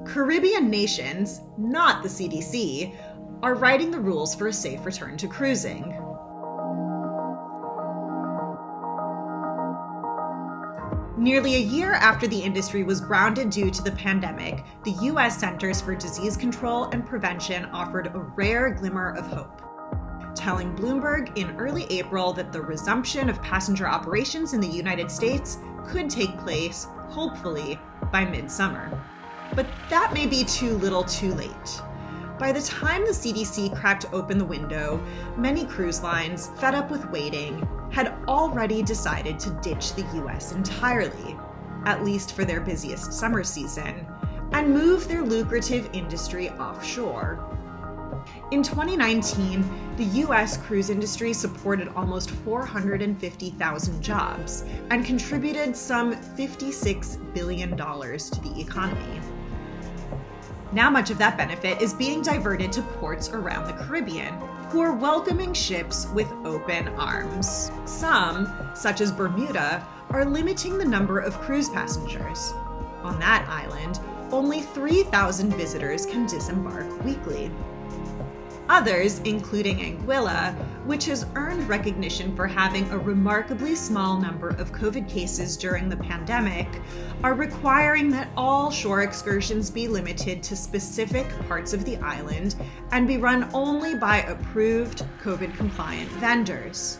Caribbean nations, not the CDC, are writing the rules for a safe return to cruising. Nearly a year after the industry was grounded due to the pandemic, the U.S. Centers for Disease Control and Prevention offered a rare glimmer of hope, telling Bloomberg in early April that the resumption of passenger operations in the United States could take place, hopefully, by midsummer. But that may be too little too late. By the time the CDC cracked open the window, many cruise lines, fed up with waiting, had already decided to ditch the US entirely, at least for their busiest summer season, and move their lucrative industry offshore. In 2019, the US cruise industry supported almost 450,000 jobs and contributed some $56 billion to the economy. Now much of that benefit is being diverted to ports around the Caribbean, who are welcoming ships with open arms. Some, such as Bermuda, are limiting the number of cruise passengers. On that island, only 3,000 visitors can disembark weekly. Others, including Anguilla, which has earned recognition for having a remarkably small number of COVID cases during the pandemic, are requiring that all shore excursions be limited to specific parts of the island and be run only by approved COVID-compliant vendors.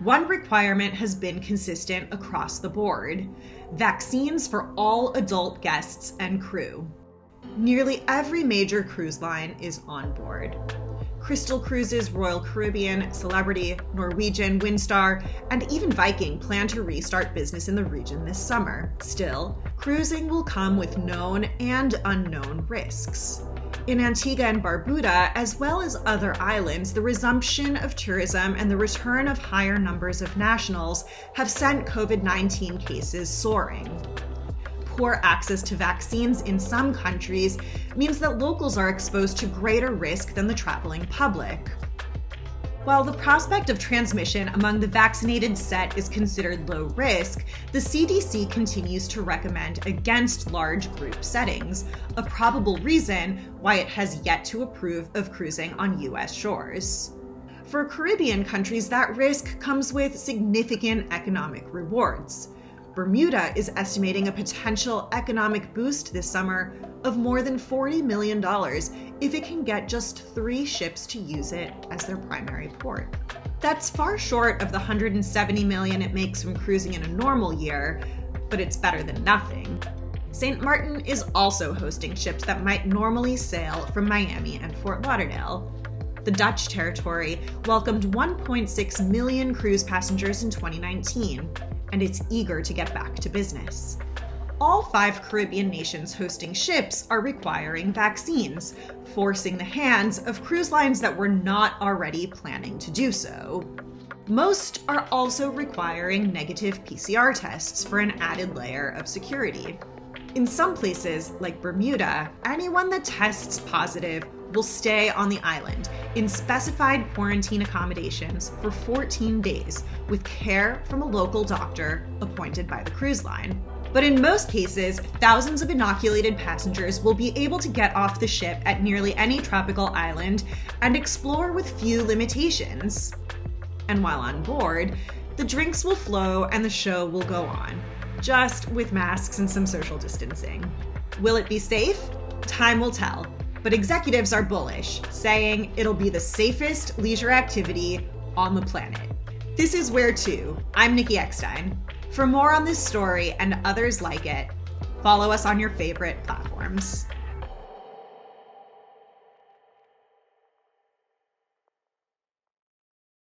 One requirement has been consistent across the board: vaccines for all adult guests and crew. Nearly every major cruise line is on board. Crystal Cruises, Royal Caribbean, Celebrity, Norwegian, Windstar, and even Viking plan to restart business in the region this summer. Still, cruising will come with known and unknown risks. In Antigua and Barbuda, as well as other islands, the resumption of tourism and the return of higher numbers of nationals have sent COVID-19 cases soaring. Poor access to vaccines in some countries means that locals are exposed to greater risk than the traveling public. While the prospect of transmission among the vaccinated set is considered low risk, the CDC continues to recommend against large group settings, a probable reason why it has yet to approve of cruising on U.S. shores. For Caribbean countries, that risk comes with significant economic rewards. Bermuda is estimating a potential economic boost this summer of more than $40 million if it can get just 3 ships to use it as their primary port. That's far short of the $170 million it makes from cruising in a normal year, but it's better than nothing. St. Martin is also hosting ships that might normally sail from Miami and Fort Lauderdale. The Dutch territory welcomed 1.6 million cruise passengers in 2019. And it's eager to get back to business. All 5 Caribbean nations hosting ships are requiring vaccines, forcing the hands of cruise lines that were not already planning to do so. Most are also requiring negative PCR tests for an added layer of security. In some places, like Bermuda, anyone that tests positive will stay on the island in specified quarantine accommodations for 14 days with care from a local doctor appointed by the cruise line. But in most cases, thousands of inoculated passengers will be able to get off the ship at nearly any tropical island and explore with few limitations. And while on board, the drinks will flow and the show will go on, just with masks and some social distancing. Will it be safe? Time will tell. But executives are bullish, saying it'll be the safest leisure activity on the planet. This is Where To. I'm Nikki Eckstein. For more on this story and others like it, follow us on your favorite platforms.